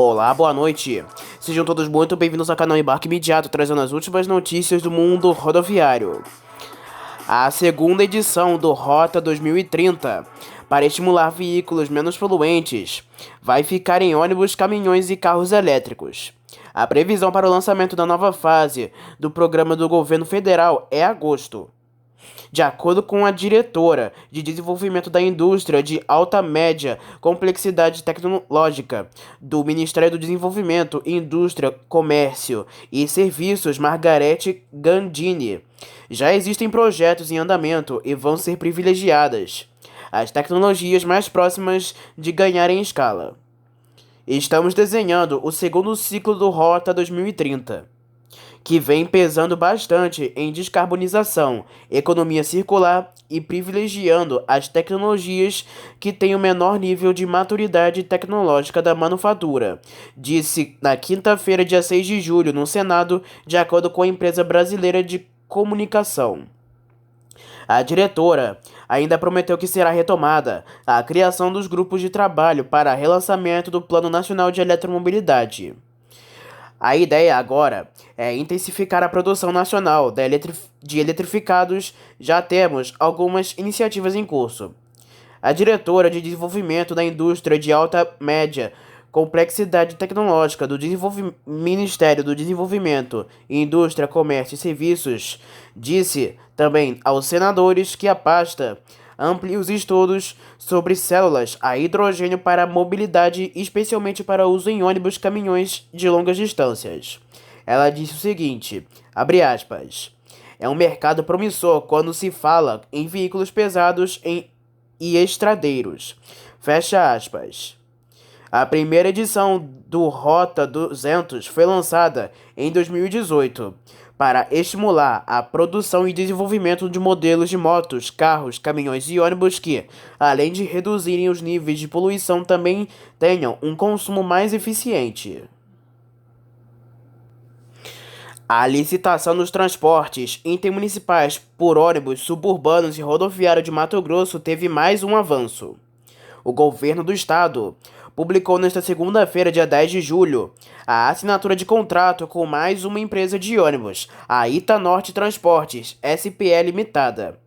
Olá, boa noite. Sejam todos muito bem-vindos ao canal Embarque Imediato, trazendo as últimas notícias do mundo rodoviário. A segunda edição do Rota 2030, para estimular veículos menos poluentes, vai ficar em ônibus, caminhões e carros elétricos. A previsão para o lançamento da nova fase do programa do governo federal é agosto. De acordo com a diretora de desenvolvimento da indústria de alta média complexidade tecnológica do Ministério do Desenvolvimento, Indústria, Comércio e Serviços, Margarete Gandini, já existem projetos em andamento e vão ser privilegiadas as tecnologias mais próximas de ganharem escala. Estamos desenhando o segundo ciclo do Rota 2030. Que vem pesando bastante em descarbonização, economia circular e privilegiando as tecnologias que têm o menor nível de maturidade tecnológica da manufatura, disse na quinta-feira, dia 6 de julho, no Senado, de acordo com a empresa brasileira de comunicação. A diretora ainda prometeu que será retomada a criação dos grupos de trabalho para relançamento do Plano Nacional de Eletromobilidade. A ideia agora é intensificar a produção nacional de eletrificados. Já temos algumas iniciativas em curso. A diretora de desenvolvimento da indústria de alta média complexidade tecnológica do Ministério do Desenvolvimento, Indústria, Comércio e Serviços disse também aos senadores que a pasta amplie os estudos sobre células a hidrogênio para mobilidade, especialmente para uso em ônibus e caminhões de longas distâncias. Ela disse o seguinte, abre aspas, é um mercado promissor quando se fala em veículos pesados e estradeiros. Fecha aspas. A primeira edição do Rota 200 foi lançada em 2018 para estimular a produção e desenvolvimento de modelos de motos, carros, caminhões e ônibus que, além de reduzirem os níveis de poluição, também tenham um consumo mais eficiente. A licitação dos transportes intermunicipais por ônibus suburbanos e rodoviário de Mato Grosso teve mais um avanço. O governo do estado publicou nesta segunda-feira, dia 10 de julho, a assinatura de contrato com mais uma empresa de ônibus, a Itanorte Transportes, SPE Limitada.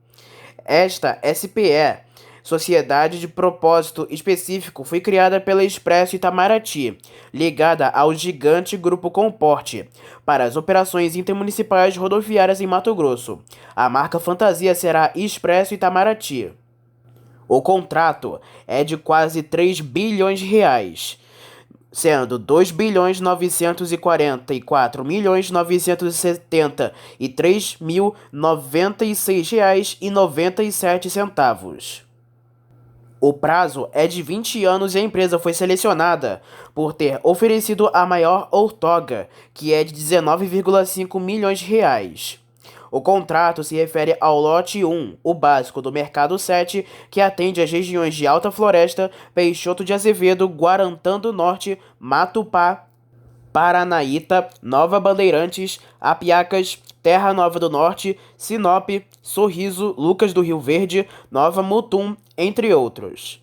Esta SPE, Sociedade de Propósito Específico, foi criada pela Expresso Itamaraty, ligada ao gigante Grupo Comporte, para as operações intermunicipais rodoviárias em Mato Grosso. A marca fantasia será Expresso Itamaraty. O contrato é de quase 3 bilhões de reais, sendo 2 bilhões 944 milhões 973 mil 96 reais e 97 centavos. O prazo é de 20 anos e a empresa foi selecionada por ter oferecido a maior outorga, que é de 19,5 milhões de reais. O contrato se refere ao lote 1, o básico do Mercado 7, que atende às regiões de Alta Floresta, Peixoto de Azevedo, Guarantã do Norte, Matupá, Paranaíta, Nova Bandeirantes, Apiacas, Terra Nova do Norte, Sinop, Sorriso, Lucas do Rio Verde, Nova Mutum, entre outros.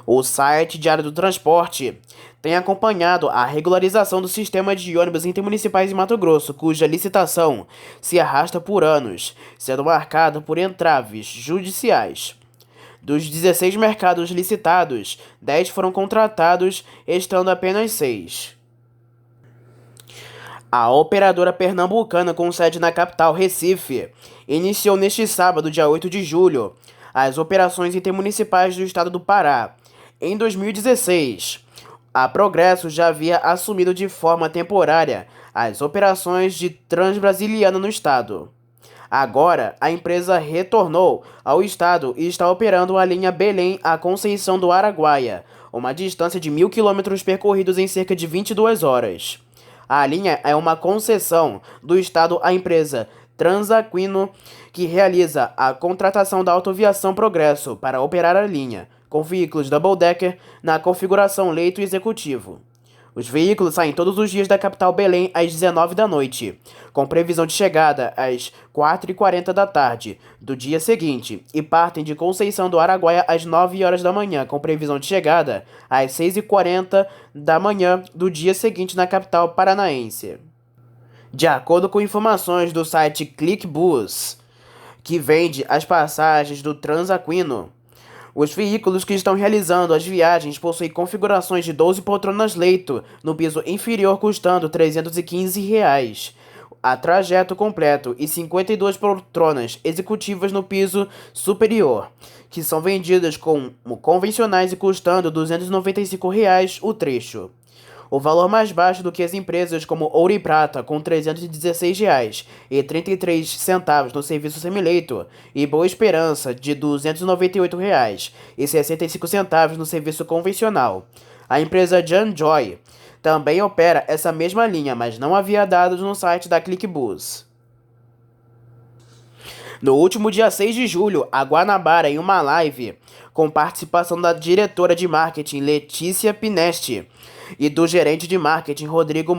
O site Diário do Transporte tem acompanhado a regularização do sistema de ônibus intermunicipais em Mato Grosso, cuja licitação se arrasta por anos, sendo marcada por entraves judiciais. Dos 16 mercados licitados, 10 foram contratados, estando apenas 6. A operadora pernambucana com sede na capital, Recife, iniciou neste sábado, dia 8 de julho, as operações intermunicipais do estado do Pará. Em 2016, a Progresso já havia assumido de forma temporária as operações de Transbrasiliana no estado. Agora, a empresa retornou ao estado e está operando a linha Belém a Conceição do Araguaia, uma distância de 1.000 quilômetros percorridos em cerca de 22 horas. A linha é uma concessão do estado à empresa Transaquino, que realiza a contratação da Autoviação Progresso para operar a linha, com veículos double-decker na configuração leito executivo. Os veículos saem todos os dias da capital Belém às 19 da noite, com previsão de chegada às 4h40 da tarde do dia seguinte, e partem de Conceição do Araguaia às 9 horas da manhã, com previsão de chegada às 6h40 da manhã do dia seguinte na capital paranaense. De acordo com informações do site ClickBus, que vende as passagens do Transaquino, os veículos que estão realizando as viagens possuem configurações de 12 poltronas-leito no piso inferior, custando R$ 315 a trajeto completo, e 52 poltronas executivas no piso superior, que são vendidas como convencionais e custando R$ 295 o trecho. O valor mais baixo do que as empresas como Ouro e Prata, com R$ 316,33 no serviço semileito, e Boa Esperança, de R$ 298,65 no serviço convencional. A empresa Janjoy também opera essa mesma linha, mas não havia dados no site da ClickBus. No último dia 6 de julho, a Guanabara, em uma live com participação da diretora de marketing Letícia Pinesti e do gerente de marketing Rodrigo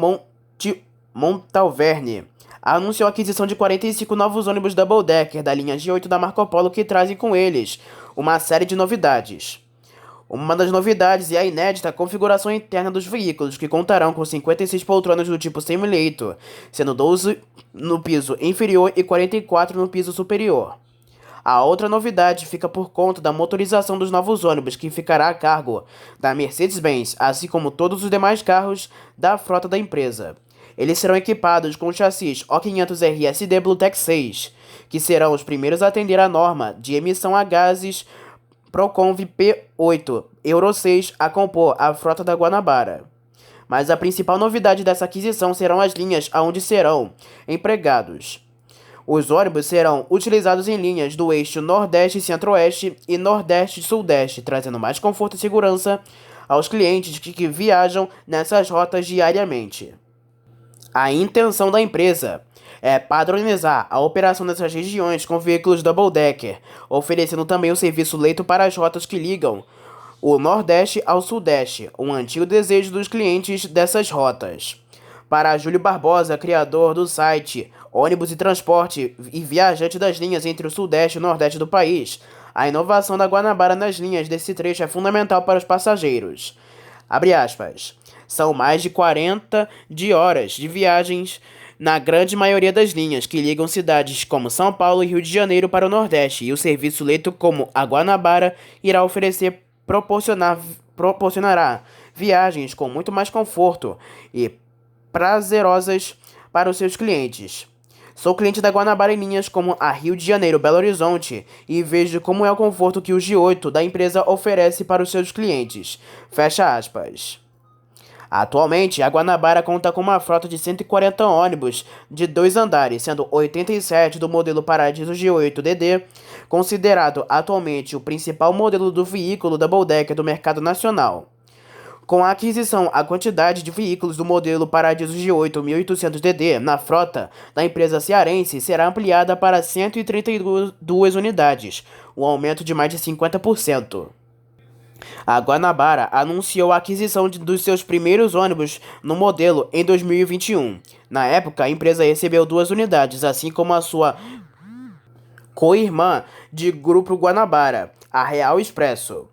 Montalverne, anunciou a aquisição de 45 novos ônibus Double Decker da linha G8 da Marco Polo, que trazem com eles uma série de novidades. Uma das novidades é a inédita configuração interna dos veículos, que contarão com 56 poltronas do tipo semileito, sendo 12 no piso inferior e 44 no piso superior. A outra novidade fica por conta da motorização dos novos ônibus, que ficará a cargo da Mercedes-Benz, assim como todos os demais carros da frota da empresa. Eles serão equipados com chassis O500R SD Bluetech 6, que serão os primeiros a atender a norma de emissão a gases Proconv P8 Euro 6 a compor a frota da Guanabara. Mas a principal novidade dessa aquisição serão as linhas aonde serão empregados. Os ônibus serão utilizados em linhas do eixo Nordeste Centro-Oeste e Nordeste Sudeste, trazendo mais conforto e segurança aos clientes que viajam nessas rotas diariamente. A intenção da empresa é padronizar a operação dessas regiões com veículos double decker, oferecendo também o serviço leito para as rotas que ligam o Nordeste ao Sudeste, um antigo desejo dos clientes dessas rotas. Para Júlio Barbosa, criador do site Ônibus e Transporte e viajante das linhas entre o Sudeste e o Nordeste do país, a inovação da Guanabara nas linhas desse trecho é fundamental para os passageiros. Abre aspas. São mais de 40 horas de viagens na grande maioria das linhas, que ligam cidades como São Paulo e Rio de Janeiro para o Nordeste, e o serviço leito como a Guanabara irá proporcionará viagens com muito mais conforto e prazerosas para os seus clientes. Sou cliente da Guanabara em linhas como a Rio de Janeiro, Belo Horizonte, e vejo como é o conforto que o G8 da empresa oferece para os seus clientes. Fecha aspas. Atualmente, a Guanabara conta com uma frota de 140 ônibus de 2 andares, sendo 87 do modelo Paradiso G8DD, considerado atualmente o principal modelo do veículo double decker do mercado nacional. Com a aquisição, a quantidade de veículos do modelo Paradiso G8 1800DD na frota da empresa cearense será ampliada para 132 unidades, um aumento de mais de 50%. A Guanabara anunciou a aquisição dos seus primeiros ônibus no modelo em 2021. Na época, a empresa recebeu 2 unidades, assim como a sua co-irmã de Grupo Guanabara, a Real Expresso.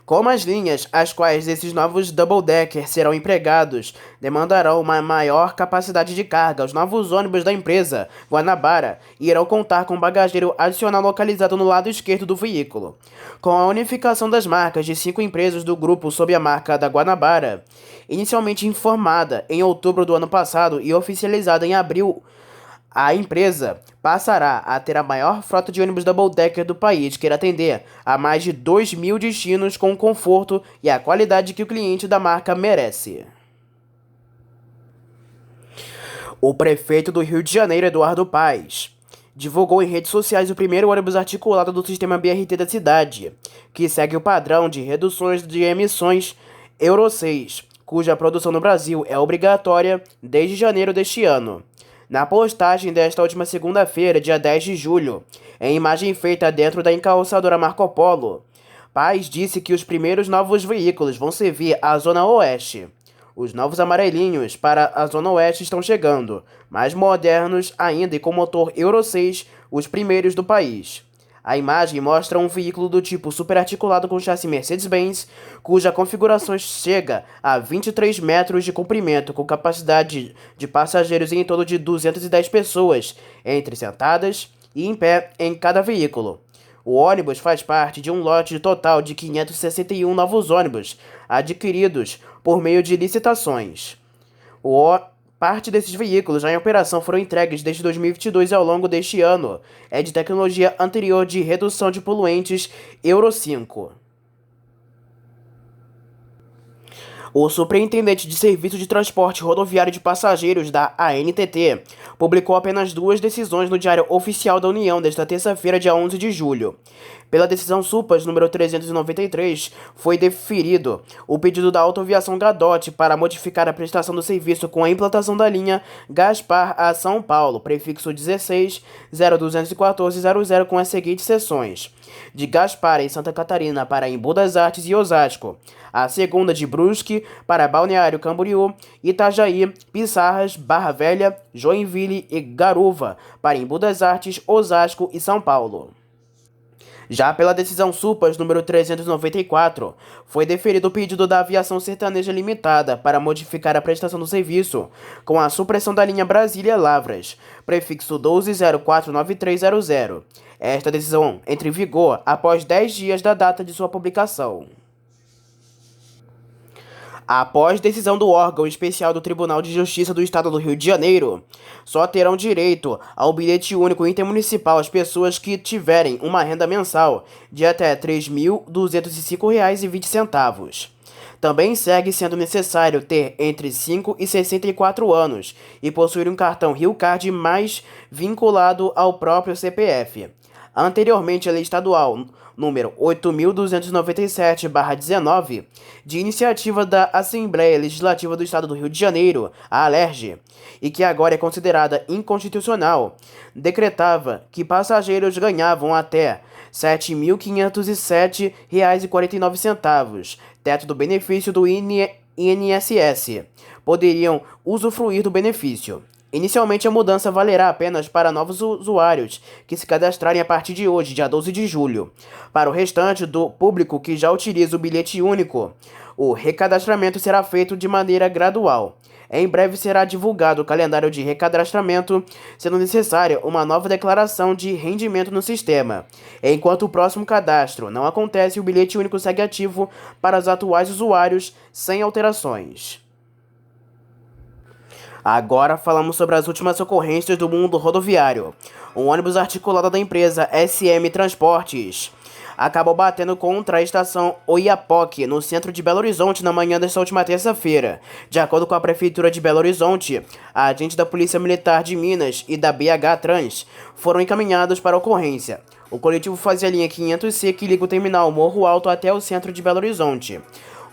Como as linhas às quais esses novos double-decker serão empregados demandarão uma maior capacidade de carga, os novos ônibus da empresa Guanabara irão contar com bagageiro adicional localizado no lado esquerdo do veículo. Com a unificação das marcas de 5 empresas do grupo sob a marca da Guanabara, inicialmente informada em outubro do ano passado e oficializada em abril, a empresa passará a ter a maior frota de ônibus double-decker do país, que irá atender a mais de 2.000 destinos com o conforto e a qualidade que o cliente da marca merece. O prefeito do Rio de Janeiro, Eduardo Paes, divulgou em redes sociais o primeiro ônibus articulado do sistema BRT da cidade, que segue o padrão de reduções de emissões Euro 6, cuja produção no Brasil é obrigatória desde janeiro deste ano. Na postagem desta última segunda-feira, dia 10 de julho, em imagem feita dentro da encalçadora Marco Polo, Paes disse que os primeiros novos veículos vão servir a Zona Oeste. Os novos amarelinhos para a Zona Oeste estão chegando, mais modernos ainda e com motor Euro 6, os primeiros do país. A imagem mostra um veículo do tipo superarticulado com chassi Mercedes-Benz, cuja configuração chega a 23 metros de comprimento, com capacidade de passageiros em torno de 210 pessoas, entre sentadas e em pé em cada veículo. O ônibus faz parte de um lote total de 561 novos ônibus, adquiridos por meio de licitações. Parte desses veículos já em operação foram entregues desde 2022 e ao longo deste ano. É de tecnologia anterior de redução de poluentes Euro 5. O Superintendente de Serviço de Transporte Rodoviário de Passageiros da ANTT publicou apenas 2 decisões no Diário Oficial da União desta terça-feira, dia 11 de julho. Pela decisão SUPAS número 393, foi deferido o pedido da Autoaviação Gadot para modificar a prestação do serviço com a implantação da linha Gaspar a São Paulo, prefixo 16 0214 00, com as seguintes seções: de Gaspar em Santa Catarina para Embu das Artes e Osasco, a segunda de Brusque para Balneário Camboriú, Itajaí, Pissarras, Barra Velha, Joinville e Garuva para Embu das Artes, Osasco e São Paulo. Já pela decisão SUPAS número 394, foi deferido o pedido da Aviação Sertaneja Limitada para modificar a prestação do serviço com a supressão da linha Brasília-Lavras, prefixo 12049300. Esta decisão entra em vigor após 10 dias da data de sua publicação. Após decisão do órgão especial do Tribunal de Justiça do Estado do Rio de Janeiro, só terão direito ao bilhete único intermunicipal as pessoas que tiverem uma renda mensal de até R$ 3.205,20. Também segue sendo necessário ter entre 5 e 64 anos e possuir um cartão Rio Card mais vinculado ao próprio CPF. Anteriormente, a lei estadual número 8.297/19, de iniciativa da Assembleia Legislativa do Estado do Rio de Janeiro, a ALERJ, e que agora é considerada inconstitucional, decretava que passageiros ganhavam até R$ 7.507,49, teto do benefício do INSS, poderiam usufruir do benefício. Inicialmente, a mudança valerá apenas para novos usuários que se cadastrarem a partir de hoje, dia 12 de julho. Para o restante do público que já utiliza o bilhete único, o recadastramento será feito de maneira gradual. Em breve será divulgado o calendário de recadastramento, sendo necessária uma nova declaração de rendimento no sistema. Enquanto o próximo cadastro não acontece, o bilhete único segue ativo para os atuais usuários, sem alterações. Agora falamos sobre as últimas ocorrências do mundo rodoviário. Um ônibus articulado da empresa SM Transportes acabou batendo contra a estação Oiapoque, no centro de Belo Horizonte, na manhã desta última terça-feira. De acordo com a Prefeitura de Belo Horizonte, agentes da Polícia Militar de Minas e da BH Trans foram encaminhados para a ocorrência. O coletivo fazia a linha 500C que liga o terminal Morro Alto até o centro de Belo Horizonte.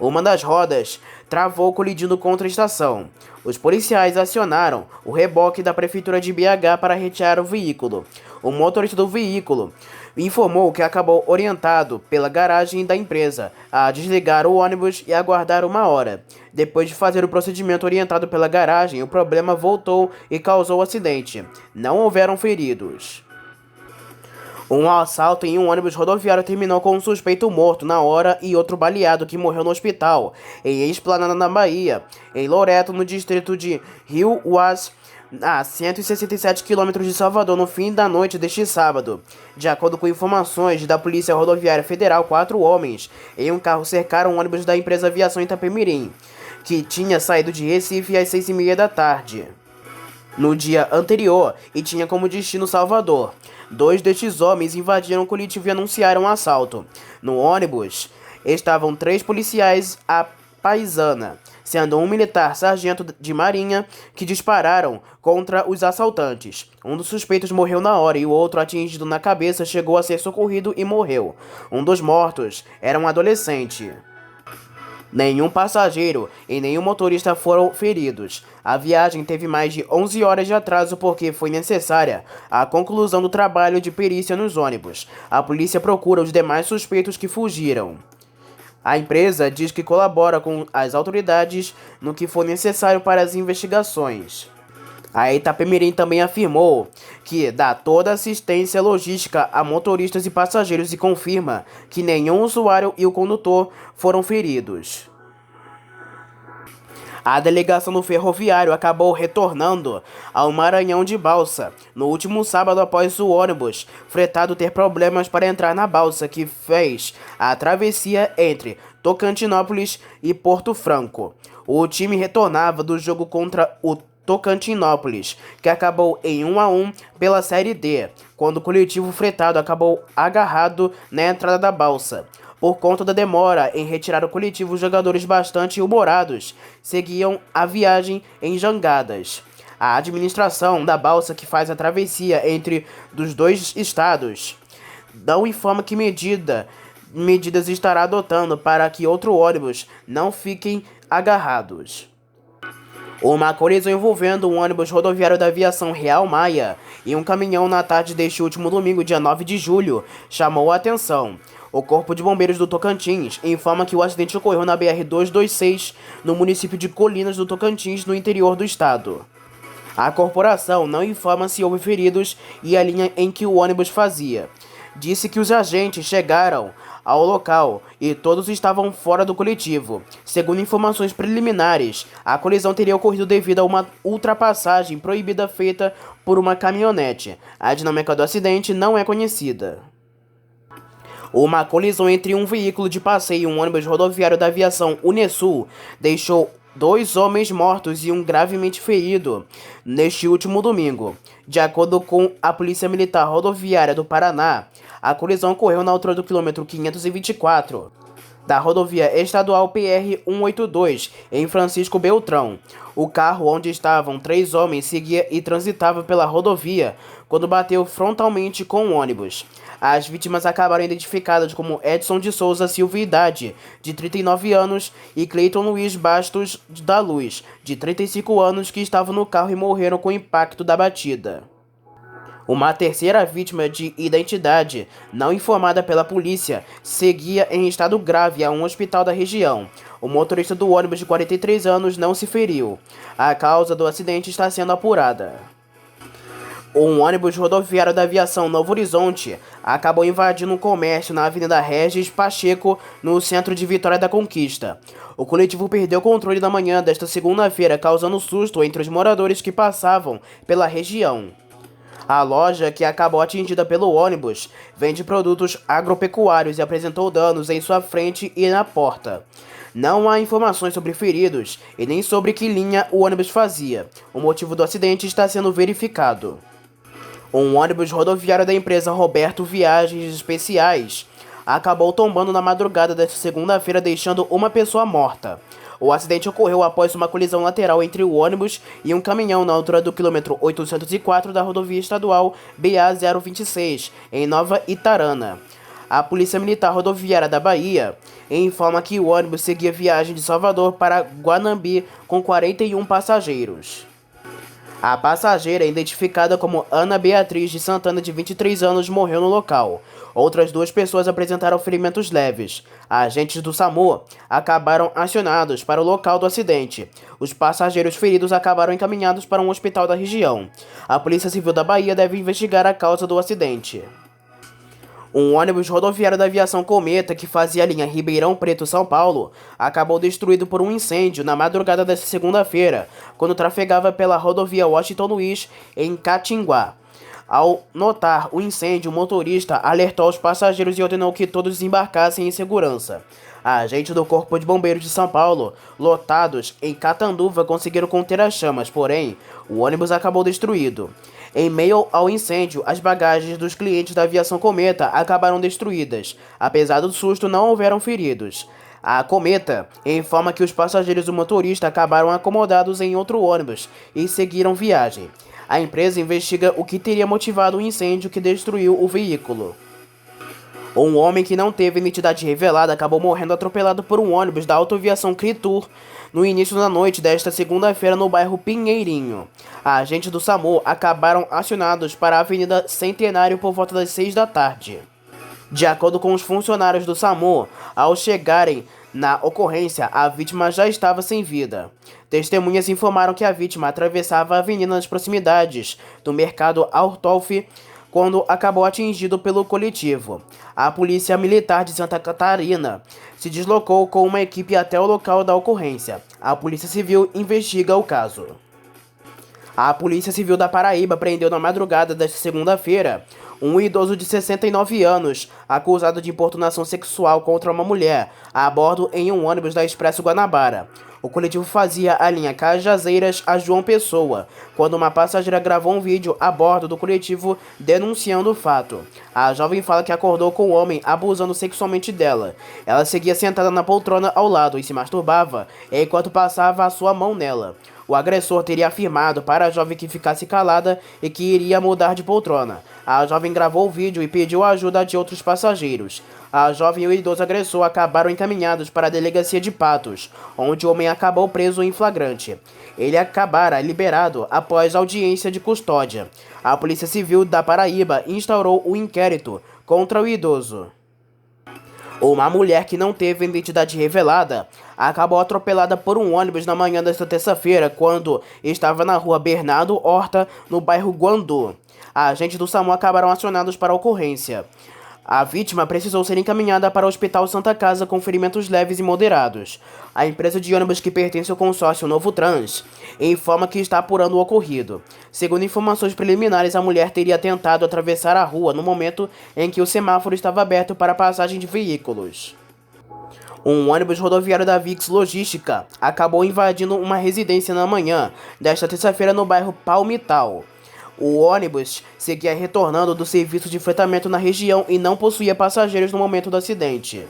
Uma das rodas travou colidindo contra a estação. Os policiais acionaram o reboque da Prefeitura de BH para retirar o veículo. O motorista do veículo informou que acabou orientado pela garagem da empresa a desligar o ônibus e aguardar 1 hora. Depois de fazer o procedimento orientado pela garagem, o problema voltou e causou o acidente. Não houveram feridos. Um assalto em um ônibus rodoviário terminou com um suspeito morto na hora e outro baleado que morreu no hospital, em Esplanada, na Bahia, em Loreto, no distrito de Rio Uas, a 167 km de Salvador, no fim da noite deste sábado. De acordo com informações da Polícia Rodoviária Federal, 4 homens em um carro cercaram um ônibus da empresa Aviação Itapemirim, que tinha saído de Recife às 6h30 da tarde, no dia anterior, e tinha como destino Salvador. 2 destes homens invadiram o coletivo e anunciaram um assalto. No ônibus estavam 3 policiais à paisana, sendo um militar sargento de marinha, que dispararam contra os assaltantes. Um dos suspeitos morreu na hora e o outro, atingido na cabeça, chegou a ser socorrido e morreu. Um dos mortos era um adolescente. Nenhum passageiro e nenhum motorista foram feridos. A viagem teve mais de 11 horas de atraso porque foi necessária a conclusão do trabalho de perícia nos ônibus. A polícia procura os demais suspeitos que fugiram. A empresa diz que colabora com as autoridades no que for necessário para as investigações. A Itapemirim também afirmou que dá toda assistência logística a motoristas e passageiros e confirma que nenhum usuário e o condutor foram feridos. A delegação do ferroviário acabou retornando ao Maranhão de balsa no último sábado após o ônibus fretado ter problemas para entrar na balsa que fez a travessia entre Tocantinópolis e Porto Franco. O time retornava do jogo contra o Tocantinópolis, que acabou em 1-1 pela Série D, quando o coletivo fretado acabou agarrado na entrada da balsa. Por conta da demora em retirar o coletivo, os jogadores bastante humorados seguiam a viagem em jangadas. A administração da balsa que faz a travessia entre dos dois estados não informa que medidas estará adotando para que outro ônibus não fiquem agarrados. Uma colisão envolvendo um ônibus rodoviário da aviação Real Maia e um caminhão na tarde deste último domingo, dia 9 de julho, chamou a atenção. O Corpo de Bombeiros do Tocantins informa que o acidente ocorreu na BR-226, no município de Colinas do Tocantins, no interior do estado. A corporação não informa se houve feridos e a linha em que o ônibus fazia. Disse que os agentes chegaram ao local e todos estavam fora do coletivo. Segundo informações preliminares, a colisão teria ocorrido devido a uma ultrapassagem proibida feita por uma caminhonete. A dinâmica do acidente não é conhecida. Uma colisão entre um veículo de passeio e um ônibus rodoviário da aviação Unesul deixou 2 homens mortos e um gravemente ferido neste último domingo. De acordo com a Polícia Militar Rodoviária do Paraná, a colisão ocorreu na altura do quilômetro 524 da rodovia estadual PR-182, em Francisco Beltrão. O carro onde estavam 3 homens seguia e transitava pela rodovia quando bateu frontalmente com o ônibus. As vítimas acabaram identificadas como Edson de Souza Silva Idade, de 39 anos, e Cleiton Luiz Bastos da Luz, de 35 anos, que estavam no carro e morreram com o impacto da batida. Uma terceira vítima de identidade, não informada pela polícia, seguia em estado grave a um hospital da região. O motorista do ônibus de 43 anos não se feriu. A causa do acidente está sendo apurada. Um ônibus rodoviário da aviação Novo Horizonte acabou invadindo um comércio na Avenida Regis Pacheco, no centro de Vitória da Conquista. O coletivo perdeu o controle na manhã desta segunda-feira, causando susto entre os moradores que passavam pela região. A loja, que acabou atingida pelo ônibus, vende produtos agropecuários e apresentou danos em sua frente e na porta. Não há informações sobre feridos e nem sobre que linha o ônibus fazia. O motivo do acidente está sendo verificado. Um ônibus rodoviário da empresa Roberto Viagens Especiais acabou tombando na madrugada desta segunda-feira, deixando uma pessoa morta. O acidente ocorreu após uma colisão lateral entre o ônibus e um caminhão na altura do quilômetro 804 da rodovia estadual BA-026, em Nova Itarana. A Polícia Militar Rodoviária da Bahia informa que o ônibus seguia viagem de Salvador para Guanambi com 41 passageiros. A passageira, identificada como Ana Beatriz de Santana, de 23 anos, morreu no local. Outras 2 pessoas apresentaram ferimentos leves. Agentes do SAMU acabaram acionados para o local do acidente. Os passageiros feridos acabaram encaminhados para um hospital da região. A Polícia Civil da Bahia deve investigar a causa do acidente. Um ônibus rodoviário da aviação Cometa, que fazia a linha Ribeirão Preto-São Paulo, acabou destruído por um incêndio na madrugada desta segunda-feira, quando trafegava pela rodovia Washington Luiz, em Catinguá. Ao notar o incêndio, o motorista alertou os passageiros e ordenou que todos desembarcassem em segurança. Agentes do Corpo de Bombeiros de São Paulo, lotados em Catanduva, conseguiram conter as chamas, porém, o ônibus acabou destruído. Em meio ao incêndio, as bagagens dos clientes da aviação Cometa acabaram destruídas. Apesar do susto, não houveram feridos. A Cometa informa que os passageiros e o motorista acabaram acomodados em outro ônibus e seguiram viagem. A empresa investiga o que teria motivado o incêndio que destruiu o veículo. Um homem que não teve identidade revelada acabou morrendo atropelado por um ônibus da autoaviação Critur no início da noite desta segunda-feira no bairro Pinheirinho. Agentes do SAMU acabaram acionados para a Avenida Centenário por volta das 6 da tarde. De acordo com os funcionários do SAMU, ao chegarem na ocorrência, a vítima já estava sem vida. Testemunhas informaram que a vítima atravessava a avenida nas proximidades do mercado Althoff quando acabou atingido pelo coletivo. A Polícia Militar de Santa Catarina se deslocou com uma equipe até o local da ocorrência. A Polícia Civil investiga o caso. A Polícia Civil da Paraíba prendeu na madrugada desta segunda-feira um idoso de 69 anos, acusado de importunação sexual contra uma mulher, a bordo em um ônibus da Expresso Guanabara. O coletivo fazia a linha Cajazeiras a João Pessoa, quando uma passageira gravou um vídeo a bordo do coletivo denunciando o fato. A jovem fala que acordou com o homem abusando sexualmente dela. Ela seguia sentada na poltrona ao lado e se masturbava, enquanto passava a sua mão nela. O agressor teria afirmado para a jovem que ficasse calada e que iria mudar de poltrona. A jovem gravou o vídeo e pediu a ajuda de outros passageiros. A jovem e o idoso agressor acabaram encaminhados para a delegacia de Patos, onde o homem acabou preso em flagrante. Ele acabara liberado após audiência de custódia. A Polícia Civil da Paraíba instaurou o inquérito contra o idoso. Uma mulher que não teve identidade revelada acabou atropelada por um ônibus na manhã desta terça-feira, quando estava na rua Bernardo Horta, no bairro Guandu. Agentes do SAMU acabaram acionados para a ocorrência. A vítima precisou ser encaminhada para o Hospital Santa Casa com ferimentos leves e moderados. A empresa de ônibus que pertence ao consórcio Novo Trans informa que está apurando o ocorrido. Segundo informações preliminares, a mulher teria tentado atravessar a rua no momento em que o semáforo estava aberto para a passagem de veículos. Um ônibus rodoviário da Vix Logística acabou invadindo uma residência na manhã desta terça-feira no bairro Palmital. O ônibus seguia retornando do serviço de fretamento na região e não possuía passageiros no momento do acidente.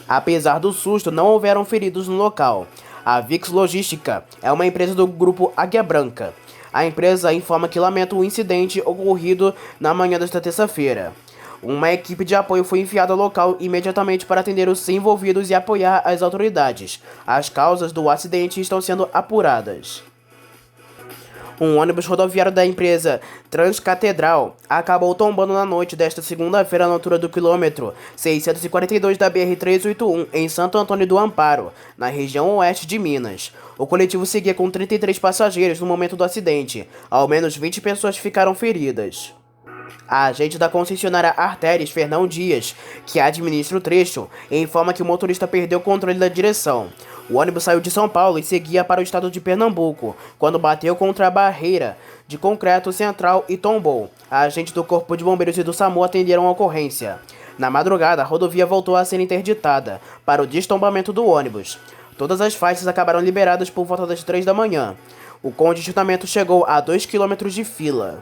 Apesar do susto, não houveram feridos no local. A Vix Logística é uma empresa do grupo Águia Branca. A empresa informa que lamenta o incidente ocorrido na manhã desta terça-feira. Uma equipe de apoio foi enviada ao local imediatamente para atender os envolvidos e apoiar as autoridades. As causas do acidente estão sendo apuradas. Um ônibus rodoviário da empresa Transcatedral acabou tombando na noite desta segunda-feira na altura do quilômetro 642 da BR-381, em Santo Antônio do Amparo, na região oeste de Minas. O coletivo seguia com 33 passageiros no momento do acidente. Ao menos 20 pessoas ficaram feridas. A agente da concessionária Artérias, Fernão Dias, que administra o trecho, informa que o motorista perdeu o controle da direção. O ônibus saiu de São Paulo e seguia para o estado de Pernambuco, quando bateu contra a barreira de concreto central e tombou. A agente do Corpo de Bombeiros e do SAMU atenderam a ocorrência. Na madrugada, a rodovia voltou a ser interditada para o destombamento do ônibus. Todas as faixas acabaram liberadas por volta das 3 da manhã. O congestionamento chegou a 2 km de fila.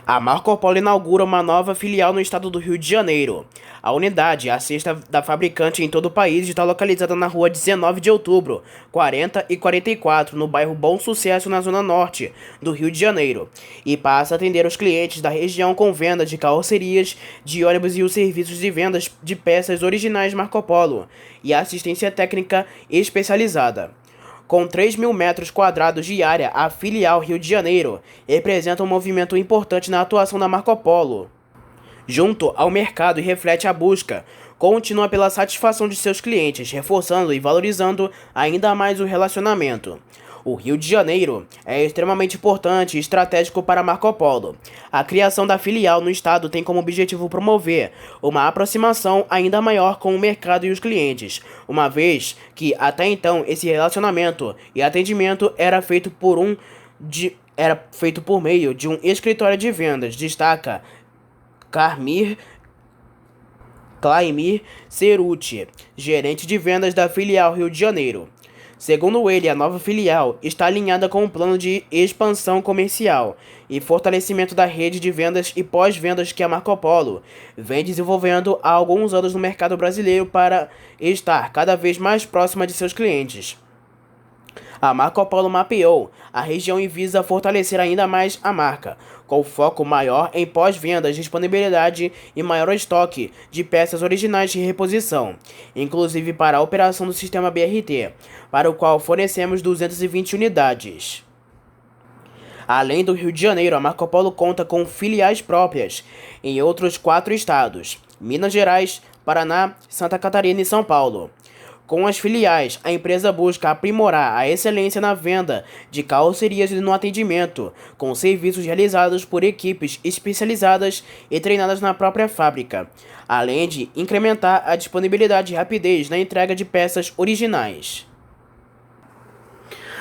A Marco Polo inaugura uma nova filial no estado do Rio de Janeiro. A unidade, a sexta da fabricante em todo o país, está localizada na rua 19 de outubro, 40 e 44, no bairro Bom Sucesso, na zona norte do Rio de Janeiro, e passa a atender os clientes da região com venda de carrocerias, de ônibus e os serviços de vendas de peças originais Marco Polo e assistência técnica especializada. Com 3.000 metros quadrados de área, a filial Rio de Janeiro representa um movimento importante na atuação da Marco Polo junto ao mercado e reflete a busca contínua pela satisfação de seus clientes, reforçando e valorizando ainda mais o relacionamento. O Rio de Janeiro é extremamente importante e estratégico para Marco Polo. A criação da filial no estado tem como objetivo promover uma aproximação ainda maior com o mercado e os clientes, uma vez que até então esse relacionamento e atendimento era feito por meio de um escritório de vendas, destaca Claimir Ceruti, gerente de vendas da filial Rio de Janeiro. Segundo ele, a nova filial está alinhada com um plano de expansão comercial e fortalecimento da rede de vendas e pós-vendas que a Marco Polo vem desenvolvendo há alguns anos no mercado brasileiro para estar cada vez mais próxima de seus clientes. A Marco Polo mapeou a região e visa fortalecer ainda mais a marca, com foco maior em pós-vendas, disponibilidade e maior estoque de peças originais de reposição, inclusive para a operação do sistema BRT, para o qual fornecemos 220 unidades. Além do Rio de Janeiro, a Marco Polo conta com filiais próprias em outros 4 estados: Minas Gerais, Paraná, Santa Catarina e São Paulo. Com as filiais, a empresa busca aprimorar a excelência na venda de carrocerias e no atendimento, com serviços realizados por equipes especializadas e treinadas na própria fábrica, além de incrementar a disponibilidade e rapidez na entrega de peças originais.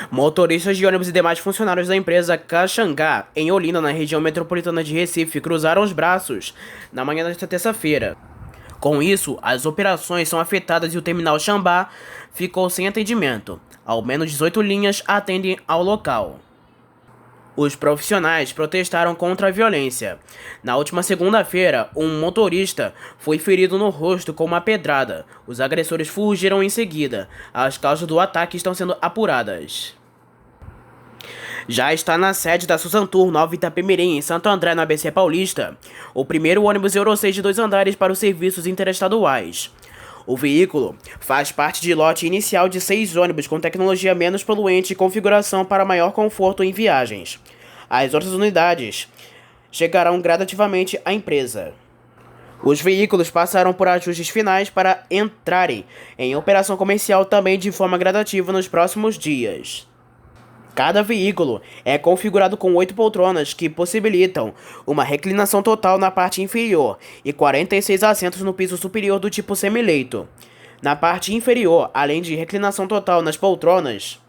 Motoristas de ônibus e demais funcionários da empresa Caxangá, em Olinda, na região metropolitana de Recife, cruzaram os braços na manhã desta terça-feira. Com isso, as operações são afetadas e o terminal Xambá ficou sem atendimento. Ao menos 18 linhas atendem ao local. Os profissionais protestaram contra a violência. Na última segunda-feira, um motorista foi ferido no rosto com uma pedrada. Os agressores fugiram em seguida. As causas do ataque estão sendo apuradas. Já está na sede da Suzantur Nova Itapemirim, em Santo André, no ABC Paulista, o primeiro ônibus Euro 6 de 2 andares para os serviços interestaduais. O veículo faz parte de lote inicial de 6 ônibus com tecnologia menos poluente e configuração para maior conforto em viagens. As outras unidades chegarão gradativamente à empresa. Os veículos passaram por ajustes finais para entrarem em operação comercial também de forma gradativa nos próximos dias. Cada veículo é configurado com 8 poltronas que possibilitam uma reclinação total na parte inferior e 46 assentos no piso superior do tipo semileito. Na parte inferior, além de reclinação total nas poltronas,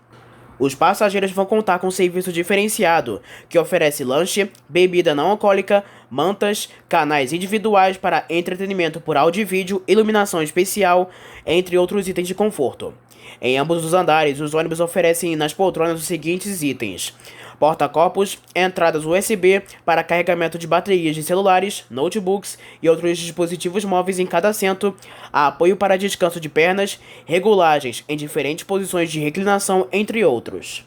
os passageiros vão contar com serviço diferenciado, que oferece lanche, bebida não alcoólica, mantas, canais individuais para entretenimento por áudio e vídeo, iluminação especial, entre outros itens de conforto. Em ambos os andares, os ônibus oferecem nas poltronas os seguintes itens: porta-copos, entradas USB para carregamento de baterias de celulares, notebooks e outros dispositivos móveis em cada assento, apoio para descanso de pernas, regulagens em diferentes posições de reclinação, entre outros.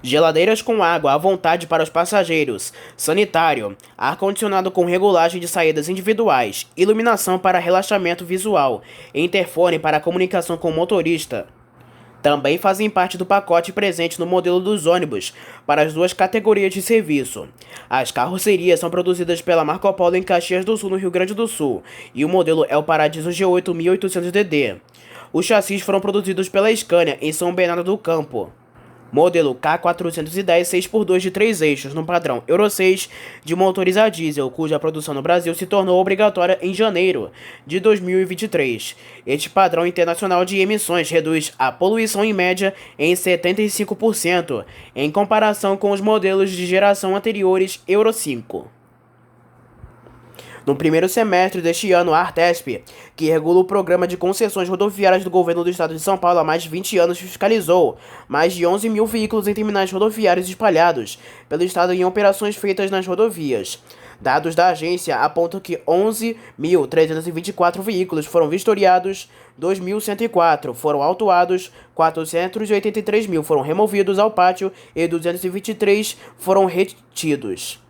Geladeiras com água à vontade para os passageiros, sanitário, ar-condicionado com regulagem de saídas individuais, iluminação para relaxamento visual, interfone para comunicação com o motorista. Também fazem parte do pacote presente no modelo dos ônibus para as 2 categorias de serviço. As carrocerias são produzidas pela Marco Polo em Caxias do Sul, no Rio Grande do Sul, e o modelo é o Paradiso G8 1800DD. Os chassis foram produzidos pela Scania em São Bernardo do Campo. Modelo K410 6x2 de 3 eixos no padrão Euro 6 de motores a diesel, cuja produção no Brasil se tornou obrigatória em janeiro de 2023. Este padrão internacional de emissões reduz a poluição em média em 75%, em comparação com os modelos de geração anteriores Euro 5. No primeiro semestre deste ano, a Artesp, que regula o programa de concessões rodoviárias do governo do estado de São Paulo há mais de 20 anos, fiscalizou mais de 11 mil veículos em terminais rodoviários espalhados pelo estado em operações feitas nas rodovias. Dados da agência apontam que 11.324 veículos foram vistoriados, 2.104 foram autuados, 483.000 foram removidos ao pátio e 223 foram retidos.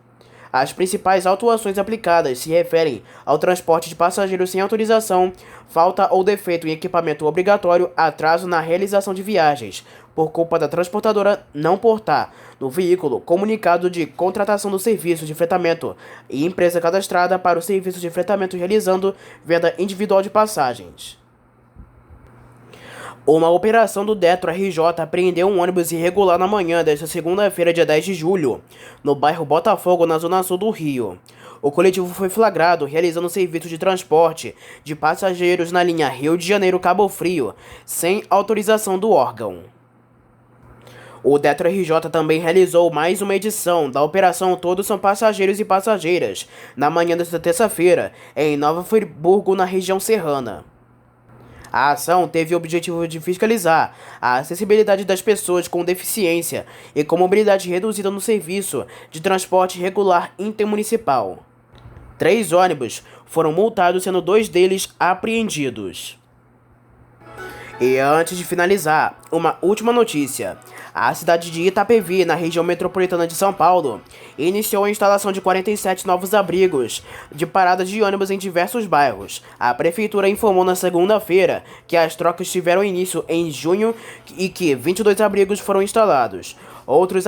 As principais autuações aplicadas se referem ao transporte de passageiros sem autorização, falta ou defeito em equipamento obrigatório, atraso na realização de viagens, por culpa da transportadora não portar no veículo comunicado de contratação do serviço de fretamento e empresa cadastrada para o serviço de fretamento realizando venda individual de passagens. Uma operação do Detro RJ apreendeu um ônibus irregular na manhã desta segunda-feira, dia 10 de julho, no bairro Botafogo, na zona sul do Rio. O coletivo foi flagrado realizando serviço de transporte de passageiros na linha Rio de Janeiro-Cabo Frio, sem autorização do órgão. O Detro RJ também realizou mais uma edição da Operação Todos São Passageiros e Passageiras, na manhã desta terça-feira, em Nova Friburgo, na região serrana. A ação teve o objetivo de fiscalizar a acessibilidade das pessoas com deficiência e com mobilidade reduzida no serviço de transporte regular intermunicipal. 3 ônibus foram multados, sendo 2 deles apreendidos. E antes de finalizar, uma última notícia. A cidade de Itapevi, na região metropolitana de São Paulo, iniciou a instalação de 47 novos abrigos de paradas de ônibus em diversos bairros. A prefeitura informou na segunda-feira que as trocas tiveram início em junho e que 22 abrigos foram instalados. Outros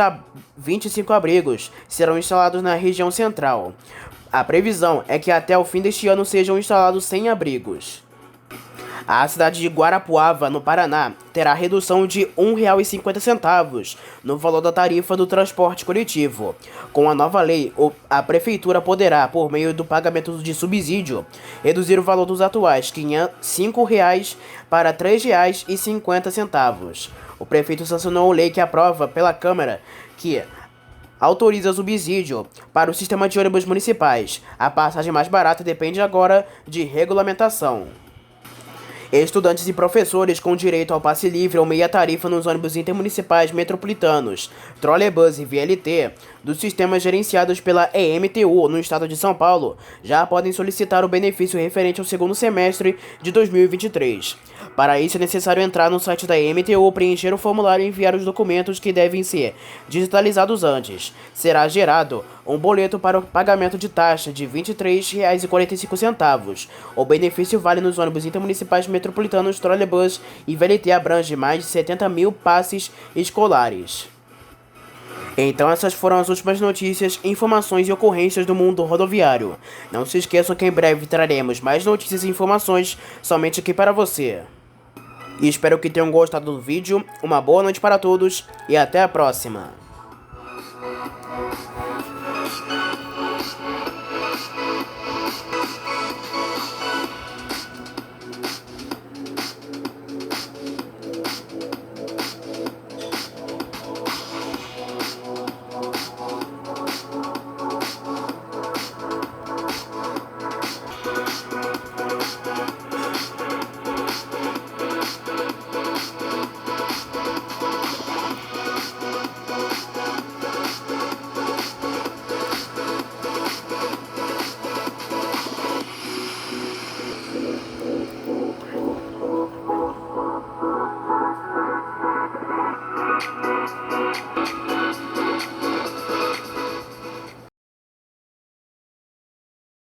25 abrigos serão instalados na região central. A previsão é que até o fim deste ano sejam instalados 100 abrigos. A cidade de Guarapuava, no Paraná, terá redução de R$ 1,50 no valor da tarifa do transporte coletivo. Com a nova lei, a prefeitura poderá, por meio do pagamento de subsídio, reduzir o valor dos atuais R$ 5 para R$ 3,50. O prefeito sancionou a lei que aprova pela Câmara, que autoriza subsídio para o sistema de ônibus municipais. A passagem mais barata depende agora de regulamentação. Estudantes e professores com direito ao passe livre ou meia tarifa nos ônibus intermunicipais metropolitanos, trolebus e VLT, dos sistemas gerenciados pela EMTU no estado de São Paulo, já podem solicitar o benefício referente ao segundo semestre de 2023. Para isso é necessário entrar no site da EMTU, preencher o formulário e enviar os documentos que devem ser digitalizados antes. Será gerado um boleto para o pagamento de taxa de R$ 23,45. O benefício vale nos ônibus intermunicipais metropolitanos, trolebus e VLT, abrange mais de 70 mil passes escolares. Então essas foram as últimas notícias, informações e ocorrências do mundo rodoviário. Não se esqueçam que em breve traremos mais notícias e informações somente aqui para você. E espero que tenham gostado do vídeo, uma boa noite para todos e até a próxima.